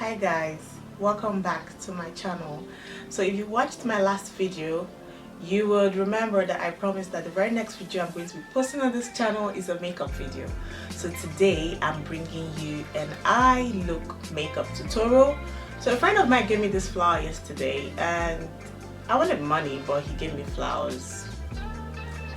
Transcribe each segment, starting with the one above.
Hi guys, welcome back to my channel. So if you watched my last video, you would remember that I promised that the very next video I'm going to be posting on this channel is a makeup video. So today I'm bringing you an eye look makeup tutorial. So a friend of mine gave me this flower yesterday and I wanted money, but he gave me flowers.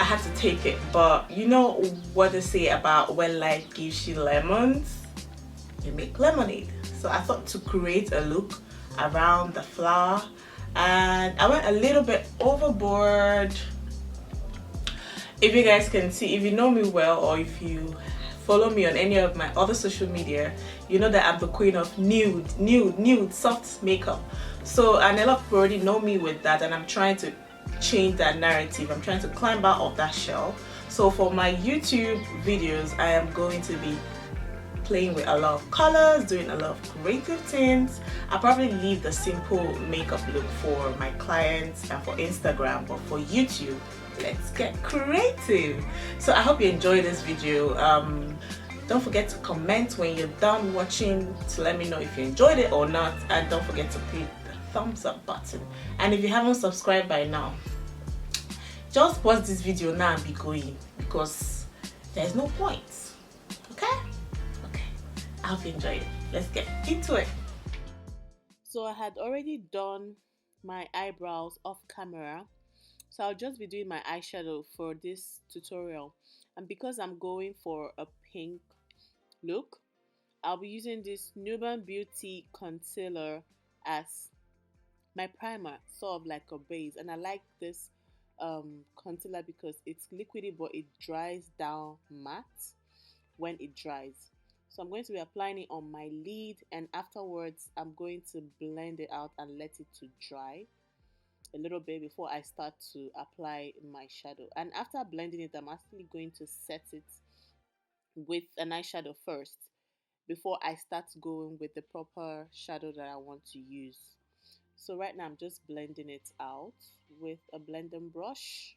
I had to take it, but you know what they say about when life gives you lemons, you make lemonade. So I thought to create a look around the flower, and I went a little bit overboard. If you guys can see, if you know me well, or if you follow me on any of my other social media, you know that I'm the queen of nude soft makeup. So, and a lot of people already know me with that, and I'm trying to change that narrative. I'm trying to climb out of that shell. So for my YouTube videos, I am going to be playing with a lot of colors, doing a lot of creative things. I'll probably leave the simple makeup look for my clients and for Instagram, but for YouTube, let's get creative. So I hope you enjoy this video. Don't forget to comment when you're done watching to let me know if you enjoyed it or not, and don't forget to click the thumbs up button. And if you haven't subscribed by now, just pause this video now and be going, because there's no point. Okay? I hope you enjoyed it. Let's get into it. So I had already done my eyebrows off camera, so I'll just be doing my eyeshadow for this tutorial. And because I'm going for a pink look, I'll be using this Nuban Beauty concealer as my primer, sort of like a base. And I like this concealer because it's liquidy but it dries down matte when it dries. So I'm going to be applying it on my lid, and afterwards I'm going to blend it out and let it to dry a little bit before I start to apply my shadow. And after blending it, I'm actually going to set it with an eyeshadow first before I start going with the proper shadow that I want to use. So right now I'm just blending it out with a blending brush.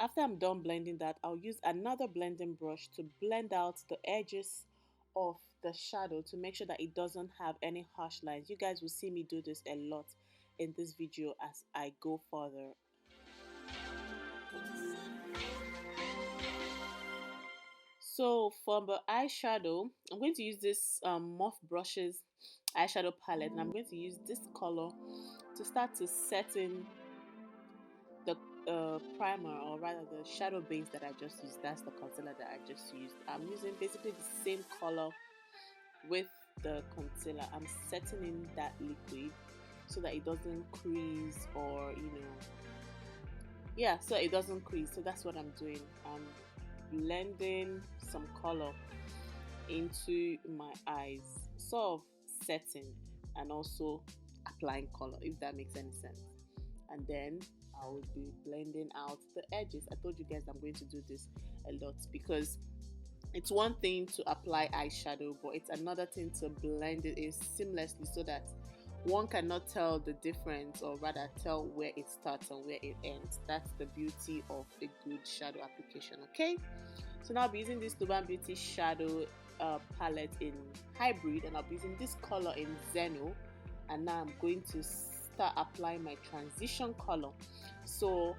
After I'm done blending that, I'll use another blending brush to blend out the edges of the shadow to make sure that it doesn't have any harsh lines. You guys will see me do this a lot in this video as I go further. So for the eyeshadow, I'm going to use this Morphe brushes eyeshadow palette, and I'm going to use this color to start to set in the primer, or rather the shadow base that I just used. That's the concealer that I just used. I'm using basically the same color with the concealer. I'm setting in that liquid so that it doesn't crease, or so it doesn't crease. So that's what I'm doing. I'm blending some color into my eyes, sort of setting and also applying color, if that makes any sense. And then I will be blending out the edges. I told you guys I'm going to do this a lot because it's one thing to apply eyeshadow, but it's another thing to blend it in seamlessly so that one cannot tell the difference, or rather tell where it starts and where it ends. That's the beauty of a good shadow application. Okay, so now I'll be using this Nuban Beauty shadow palette in hybrid, and I'll be using this color in Zeno. And now I'm going to start applying my transition color. So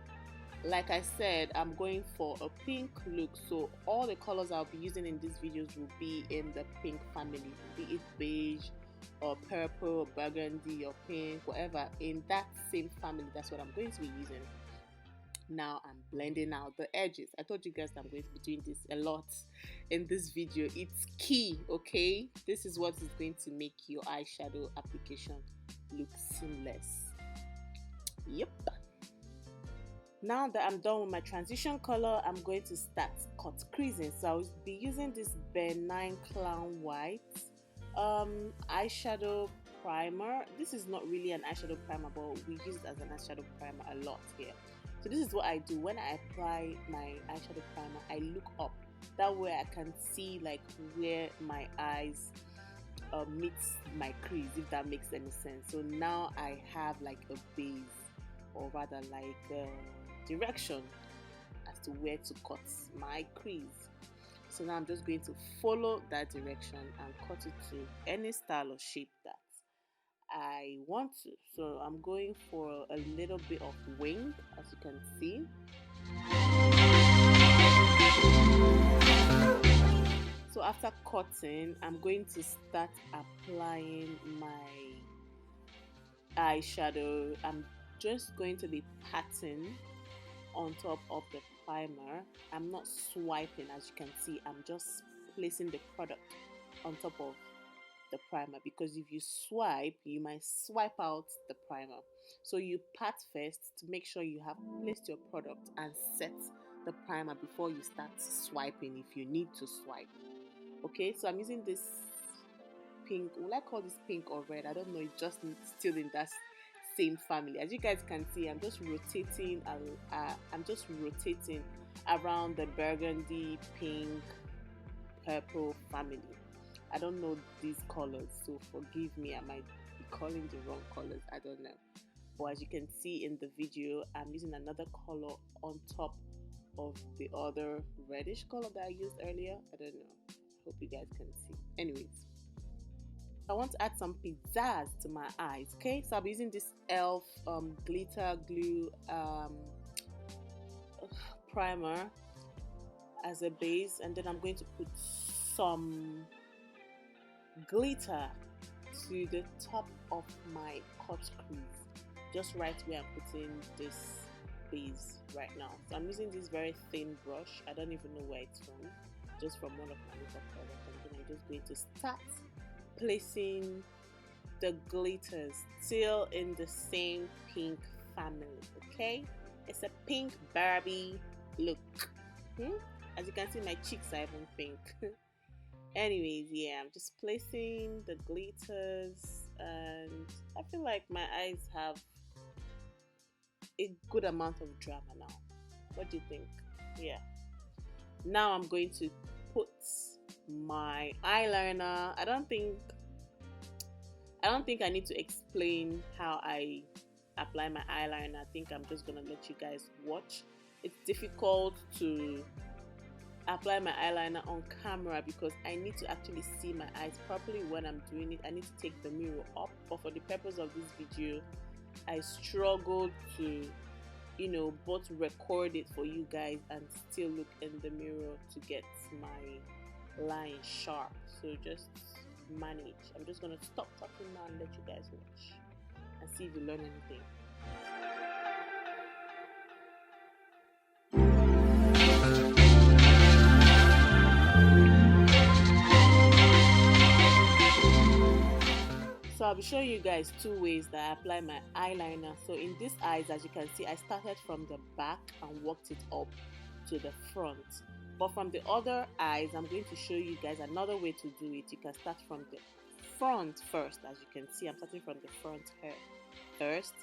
like I said, I'm going for a pink look, so all the colors I'll be using in these videos will be in the pink family, be it beige or purple or burgundy or pink, whatever, in that same family. That's what I'm going to be using. Now I'm blending out the edges. I told you guys that I'm going to be doing this a lot in this video. It's key, okay? This is what is going to make your eyeshadow application look seamless. Yep. Now that I'm done with my transition color, I'm going to start cut creasing. So I'll be using this Benign Clown White eyeshadow primer. This is not really an eyeshadow primer, but we use it as an eyeshadow primer a lot here. So this is what I do when I apply my eyeshadow primer. I look up. That way I can see like where my eyes meets my crease, if that makes any sense. So now I have like a base, or rather like direction as to where to cut my crease. So now I'm just going to follow that direction and cut it to any style or shape that I want to. So I'm going for a little bit of wing, as you can see. So after cutting, I'm going to start applying my eyeshadow. I'm just going to be patting on top of the primer. I'm not swiping, as you can see. I'm just placing the product on top of the primer, because if you swipe, you might swipe out the primer. So you pat first to make sure you have placed your product and set the primer before you start swiping if you need to swipe. Okay, so I'm using this pink. Will I call this pink or red? I don't know. It's just still in that same family. As you guys can see, I'm just rotating. I'm just rotating around the burgundy, pink, purple family. I don't know these colors, so forgive me. I might be calling the wrong colors. I don't know. But as you can see in the video, I'm using another color on top of the other reddish color that I used earlier. I don't know. Hope you guys can see. Anyways, I want to add some pizzazz to my eyes. Okay, so I'll be using this e.l.f. glitter glue primer as a base, and then I'm going to put some glitter to the top of my cut crease, just right where I'm putting this base right now. So I'm using this very thin brush. I don't even know where it's from, just from one of my makeup products. And then I'm just going to start placing the glitters still in the same pink family. Okay, it's a pink Barbie look. As you can see, my cheeks are even pink. Anyways, yeah, I'm just placing the glitters, and I feel like my eyes have a good amount of drama now. What do you think? Yeah. Now I'm going to put my eyeliner. I don't think I need to explain how I apply my eyeliner. I think I'm just gonna let you guys watch. It's difficult to apply my eyeliner on camera because I need to actually see my eyes properly when I'm doing it. I need to take the mirror up, but for the purpose of this video, I struggled to, both record it for you guys and still look in the mirror to get my line sharp. So just manage. I'm just gonna stop talking now and let you guys watch and see if you learn anything. So I'll be showing you guys two ways that I apply my eyeliner. So in these eyes, as you can see, I started from the back and worked it up to the front. But from the other eyes, I'm going to show you guys another way to do it. You can start from the front first. As you can see, I'm starting from the front hair first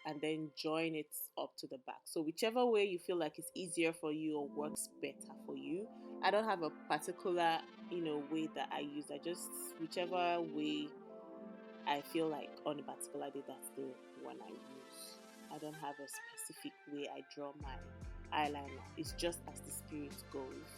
and then join it up to the back. So whichever way you feel like it's easier for you or works better for you. I don't have a particular, way that I use. I just, whichever way I feel like on a particular day, that's the one I use. I don't have a specific way I draw my eyeliner. It's just as the spirit goes.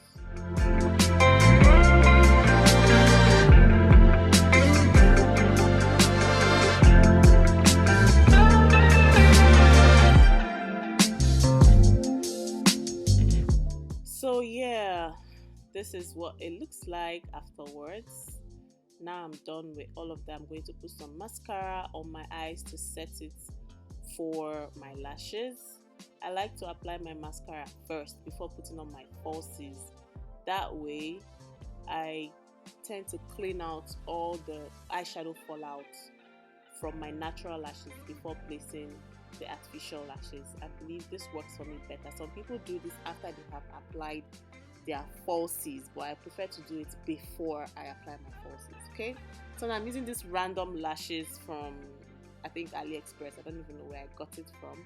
So yeah, this is what it looks like afterwards. Now I'm done with all of that. I'm going to put some mascara on my eyes to set it for my lashes. I like to apply my mascara first before putting on my falsies. That way, I tend to clean out all the eyeshadow fallout from my natural lashes before placing the artificial lashes. I believe this works for me better. Some people do this after they have applied their falsies, but I prefer to do it before I apply my falsies. Okay, so now I'm using these random lashes from, I think, AliExpress. I don't even know where I got it from.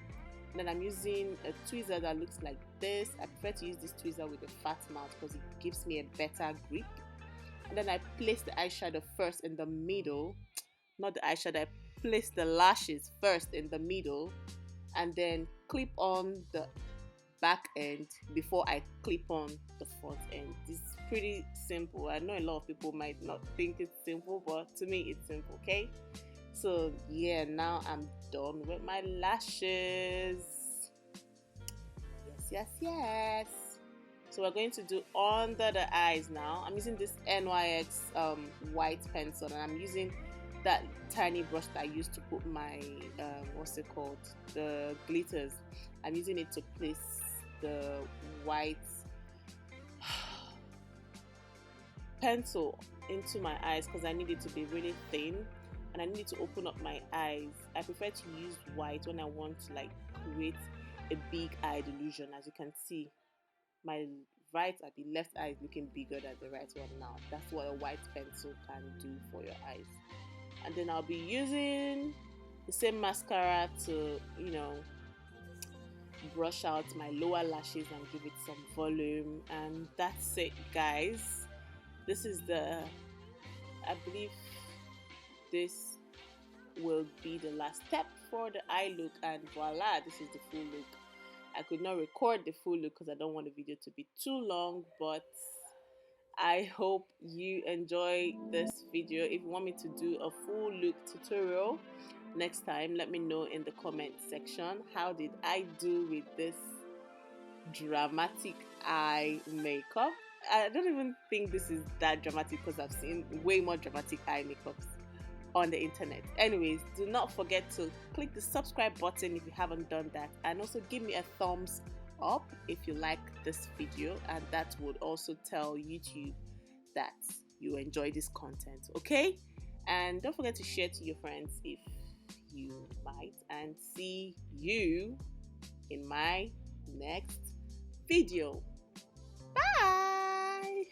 And then I'm using a tweezer that looks like this. I prefer to use this tweezer with a fat mouth because it gives me a better grip. And then I place the eyeshadow first in the middle, not the eyeshadow, I place the lashes first in the middle and then clip on the back end before I clip on the front end. It's pretty simple. I know a lot of people might not think it's simple, but to me it's simple. Okay, so yeah, now I'm done with my lashes. Yes. So we're going to do under the eyes now. I'm using this NYX white pencil, and I'm using that tiny brush that I used to put my what's it called, the glitters. I'm using it to place the white pencil into my eyes because I need it to be really thin and I need it to open up my eyes. I prefer to use white when I want to like create a big eye illusion. As you can see, my right the left eye is looking bigger than the right one now. That's what a white pencil can do for your eyes. And then I'll be using the same mascara to, you know, brush out my lower lashes and give it some volume. And that's it, guys. This is I believe this will be the last step for the eye look, and voila, this is the full look. I could not record the full look because I don't want the video to be too long, but I hope you enjoy this video. If you want me to do a full look tutorial next time, let me know in the comment section. How did I do with this dramatic eye makeup? I don't even think this is that dramatic because I've seen way more dramatic eye makeups on the internet. Anyways, do not forget to click the subscribe button if you haven't done that, and also give me a thumbs up if you like this video, and that would also tell YouTube that you enjoy this content. Okay, and don't forget to share to your friends if you might, and see you in my next video. Bye.